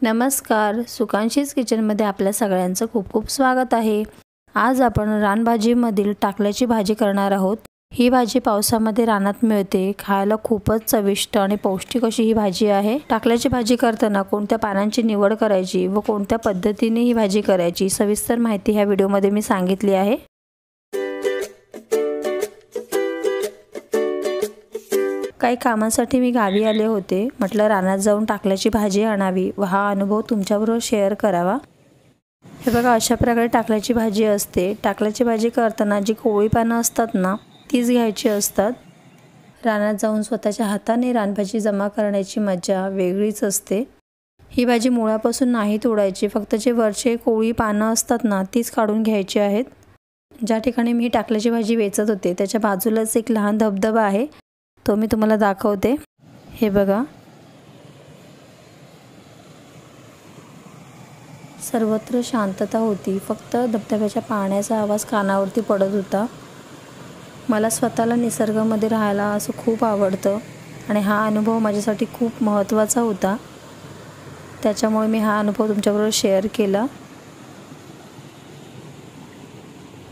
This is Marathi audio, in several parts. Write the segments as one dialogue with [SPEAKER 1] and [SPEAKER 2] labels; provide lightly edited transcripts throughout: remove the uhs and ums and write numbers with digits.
[SPEAKER 1] नमस्कार, सुकांशीज किचनमध्ये आपल्या सगळ्यांचं खूप खूप स्वागत आहे। आज आपण रानभाजीमधील टाकल्याची भाजी करणार आहोत। ही भाजी पावसामध्ये रानात मिळते, खायला खूपच चविष्ट आणि पौष्टिक अशी ही भाजी आहे। टाकल्याची भाजी करताना कोणत्या पानांची निवड करायची व कोणत्या पद्धतीने ही भाजी करायची सविस्तर माहिती ह्या व्हिडिओमध्ये मी सांगितली आहे। काही कामासाठी मी गावी आले होते, म्हटलं रानात जाऊन टाकल्याची भाजी आणावी व हा अनुभव तुमच्याबरोबर शेअर करावा। हे बघा, अशा प्रकारे टाकल्याची भाजी असते। टाकल्याची भाजी करताना जी कोवळी पानं असतात ना, तीच घ्यायची असतात। रानात जाऊन स्वतःच्या हाताने रानभाजी जमा करण्याची मजा वेगळीच असते। ही भाजी मुळापासून नाही तोडायची, फक्त जे वरचे कोवळी पानं असतात ना, तीच काढून घ्यायची आहेत। ज्या ठिकाणी मी टाकल्याची भाजी वेचत होते त्याच्या बाजूलाच एक लहान धबधबा आहे, तो मी तुम्हाला दाखवते। हे बघा, सर्वत्र शांतता होती, फक्त धबधब्याच्या पाण्याचा आवाज कानावरती पडत होता। मला स्वतःला निसर्गामध्ये राहायला असं खूप आवडतं आणि हा अनुभव माझ्यासाठी खूप महत्त्वाचा होता, त्याच्यामुळे मी हा अनुभव तुमच्याबरोबर शेअर केला।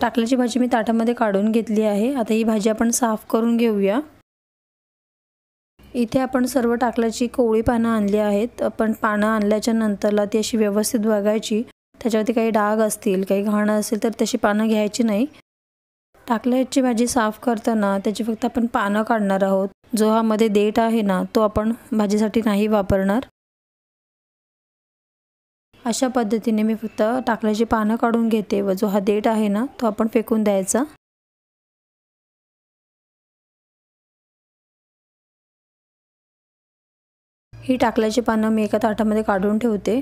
[SPEAKER 1] टाकल्याची भाजी मी ताटामध्ये काढून घेतली आहे। आता ही भाजी आपण साफ करून घेऊया। इथे आपण सर्व टाकल्याची कोवळी पानं आणली आहेत। आपण पानं आणल्याच्या नंतरला ती अशी व्यवस्थित बघायची, त्याच्यावरती काही डाग असतील, काही घाण असेल तर तशी पानं घ्यायची नाही। टाकल्याची भाजी साफ करताना त्याची फक्त आपण पानं काढणार आहोत। जो हा मध्ये देठ आहे ना, तो आपण भाजीसाठी नाही वापरणार। अशा पद्धतीने मी फक्त टाकल्याची पानं काढून घेते व जो हा देठ आहे ना, तो आपण फेकून द्यायचा। ही टाकल्याची पानं मी एका ताटामध्ये काढून ठेवते।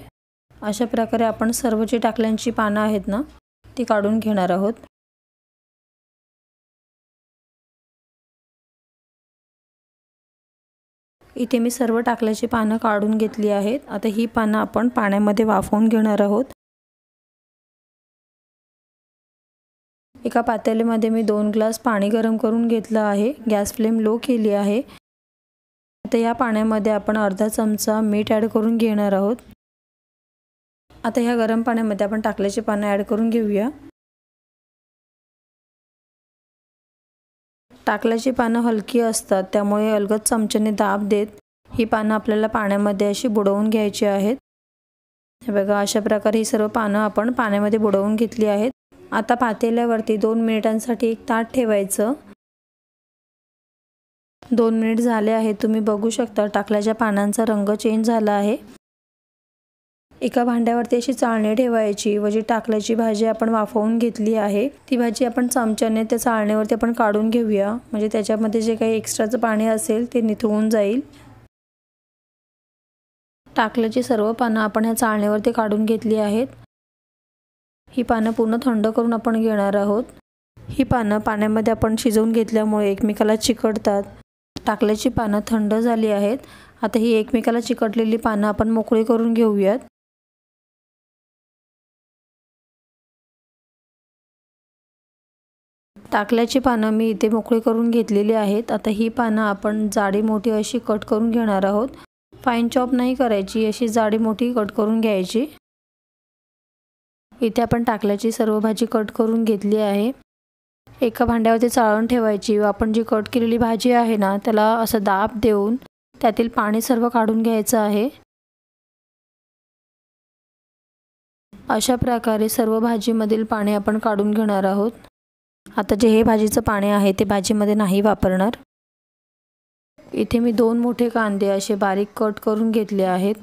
[SPEAKER 1] अशा प्रकारे आपण सर्व जी टाकल्यांची पानं आहेत ना, ती काढून घेणार आहोत। इथे मी सर्व टाकल्याची पानं काढून घेतली आहेत। आता ही पानं आपण पाण्यामध्ये वाफवून घेणार आहोत। एका पातेल्यामध्ये मी 2 ग्लास पाणी गरम करून घेतलं आहे। गॅस फ्लेम लो केली आहे। आता या पाण्यामध्ये आपण अर्धा चमचा मीठ ॲड करून घेणार आहोत। आता ह्या गरम पाण्यामध्ये आपण टाकल्याची पानं ॲड करून घेऊया। टाकल्याची पानं हलकी असतात, त्यामुळे अलगद चमच्याने दाब देत ही पानं आपल्याला पाण्यामध्ये अशी बुडवून घ्यायची आहेत। हे बघा, अशा प्रकारे ही सर्व पानं आपण पाण्यामध्ये बुडवून घेतली आहेत। आता पातेल्यावरती 2 मिनिटांसाठी एक ताट ठेवायचं। 2 मिनिट झाले आहेत, तुम्ही बघू शकता टाकल्याच्या पानांचा रंग चेंज झाला आहे। एका भांड्यावरती अशी चाळणी ठेवायची व जी टाकल्याची भाजी आपण वाफवून घेतली आहे ती भाजी आपण चमच्याने त्या चाळणीवरती आपण काढून घेऊया, म्हणजे त्याच्यामध्ये जे काही एक्स्ट्राचं पाणी असेल ते निथळून जाईल। टाकल्याची सर्व पानं आपण ह्या चाळणीवरती काढून घेतली आहेत। ही पानं पूर्ण थंड करून आपण घेणार आहोत। ही पानं पाण्यामध्ये आपण शिजवून घेतल्यामुळे एकमेकाला चिकटतात। टाकल्याची पानं थंड झाली आहेत। आता ही एकमेकाला चिकटलेली पानं आपण मोकळी करून घेऊयात। टाकल्याची पानं मी इथे मोकळी करून घेतलेली आहेत। आता ही पानं आपण जाडी मोठी अशी कट करून घेणार आहोत। फाईन चॉप नाही करायची, अशी जाडी मोठी कट करून घ्यायची। इथे आपण टाकल्याची सर्व भाजी कट करून घेतली आहे। एका भांड्यावरती चाळण ठेवायची व आपण जी कट केलेली भाजी आहे ना, त्याला असं दाब देऊन त्यातील पाणी सर्व काढून घ्यायचं आहे। अशा प्रकारे सर्व भाजीमधील पाणी आपण काढून घेणार आहोत। आता जे हे भाजीचं पाणी आहे ते भाजीमध्ये नाही वापरणार। इथे मी 2 मोठे कांदे असे बारीक कट करून घेतले आहेत।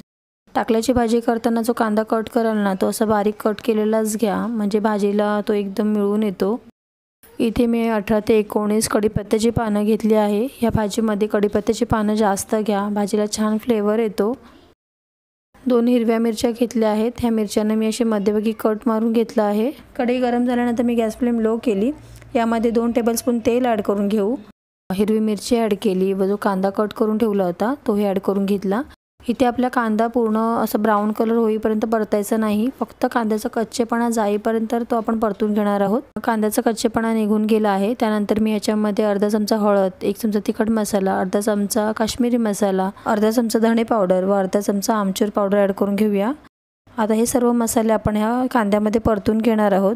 [SPEAKER 1] टाकल्याची भाजी करताना जो कांदा कट कराल ना, तो असा बारीक कट केलेलाच घ्या, म्हणजे भाजीला तो एकदम मिळून येतो। इथे मी 18 ते 19 कढीपत्त्याची पानं घेतली आहे। ह्या भाजीमध्ये कढीपत्त्याची पानं जास्त घ्या, भाजीला छान फ्लेवर येतो। 2 हिरव्या मिरच्या घेतल्या आहेत। ह्या मिरच्यांना मी असे मध्यभागी कट मारून घेतला आहे। कढई गरम झाल्यानंतर मी गॅस फ्लेम लो केली। यामध्ये 2 टेबलस्पून तेल ॲड करून घेऊ। हिरवी मिरची ॲड केली व जो कांदा कट करून ठेवला होता तोही ॲड करून घेतला। इथे आपला कांदा पूर्ण असं ब्राऊन कलर होईपर्यंत परतायचा नाही, फक्त कांद्याचा कच्चेपणा जाईपर्यंत तो आपण परतून घेणार आहोत. कांद्याचा कच्चेपणा निघून गेला आहे. त्यानंतर मी याच्यामध्ये अर्धा चमचा हळद, 1 चमचा तिखट मसाला, अर्धा चमचा काश्मीरी मसाला, अर्धा चमचा धणे पावडर व अर्धा चमचा आमचूर पावडर ॲड करून घेऊया. आता हे सर्व मसाले आपण ह्या कांद्यामध्ये परतून घेणार आहोत.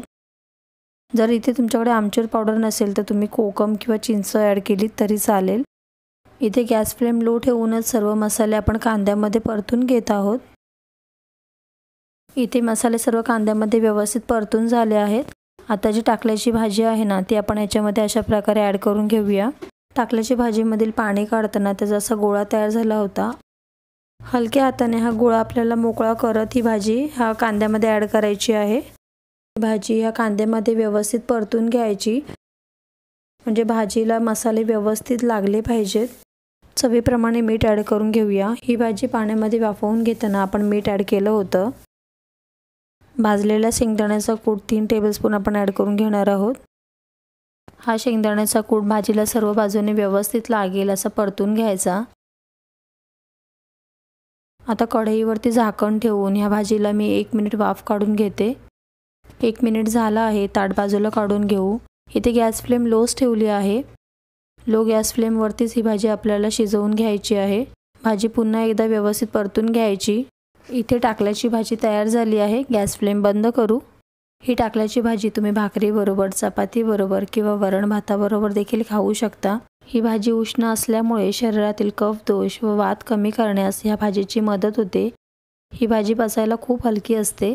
[SPEAKER 1] जर इथे तुमच्याकडे आमचूर पावडर नसेल तर तुम्ही कोकम किंवा चिंच ॲड केली तरी चालेल. इथे गॅस फ्लेम लो ठेवूनच सर्व मसाले आपण कांद्यामध्ये परतून घेत आहोत. इथे मसाले सर्व कांद्यामध्ये व्यवस्थित परतून झाले आहेत. आता जी टाकल्याची भाजी आहे ना ती आपण याच्यामध्ये अशा प्रकारे ॲड करून घेऊया. टाकल्याची भाजीमधील पाणी काढताना त्याचा असा गोळा तयार झाला होता. हलक्या हाताने हा गोळा आपल्याला मोकळा करत ही भाजी ह्या कांद्यामध्ये ॲड करायची आहे. भाजी ह्या कांद्यामध्ये व्यवस्थित परतून घ्यायची, म्हणजे भाजीला मसाले व्यवस्थित लागले पाहिजेत. चवीप्रमाणे मीठ ॲड करून घेऊया. ही भाजी पाण्यामध्ये वाफवून घेताना आपण मीठ ॲड केलं होतं. भाजलेल्या शेंगदाण्याचा कूट 3 टेबलस्पून आपण ॲड करून घेणार आहोत. हा शेंगदाण्याचा कूट भाजीला सर्व बाजूने व्यवस्थित लागेल असं परतून घ्यायचा. आता कढईवरती झाकण ठेवून ह्या भाजीला मी 1 मिनिट वाफ काढून घेते. 1 मिनिट झाला आहे. ताट बाजूला काढून घेऊ. इथे गॅस फ्लेम लोच ठेवली आहे. लो गॅस फ्लेमवरतीच ही भाजी आपल्याला शिजवून घ्यायची आहे. भाजी पुन्हा एकदा व्यवस्थित परतून घ्यायची. इथे टाकल्याची भाजी तयार झाली आहे. गॅस फ्लेम बंद करू. ही टाकल्याची भाजी तुम्ही भाकरीबरोबर, चपातीबरोबर किंवा वरण भाताबरोबर देखील खाऊ शकता. ही भाजी उष्ण असल्यामुळे शरीरातील कफ दोष व वात कमी करण्यास ह्या भाजीची मदत होते. ही भाजी पचायला खूप हलकी असते.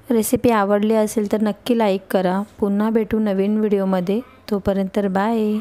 [SPEAKER 1] रेसिपी आवडली असेल तर नक्की लाईक करा. पुन्हा भेटू नवीन व्हिडिओमध्ये. तोपर्यंत बाय.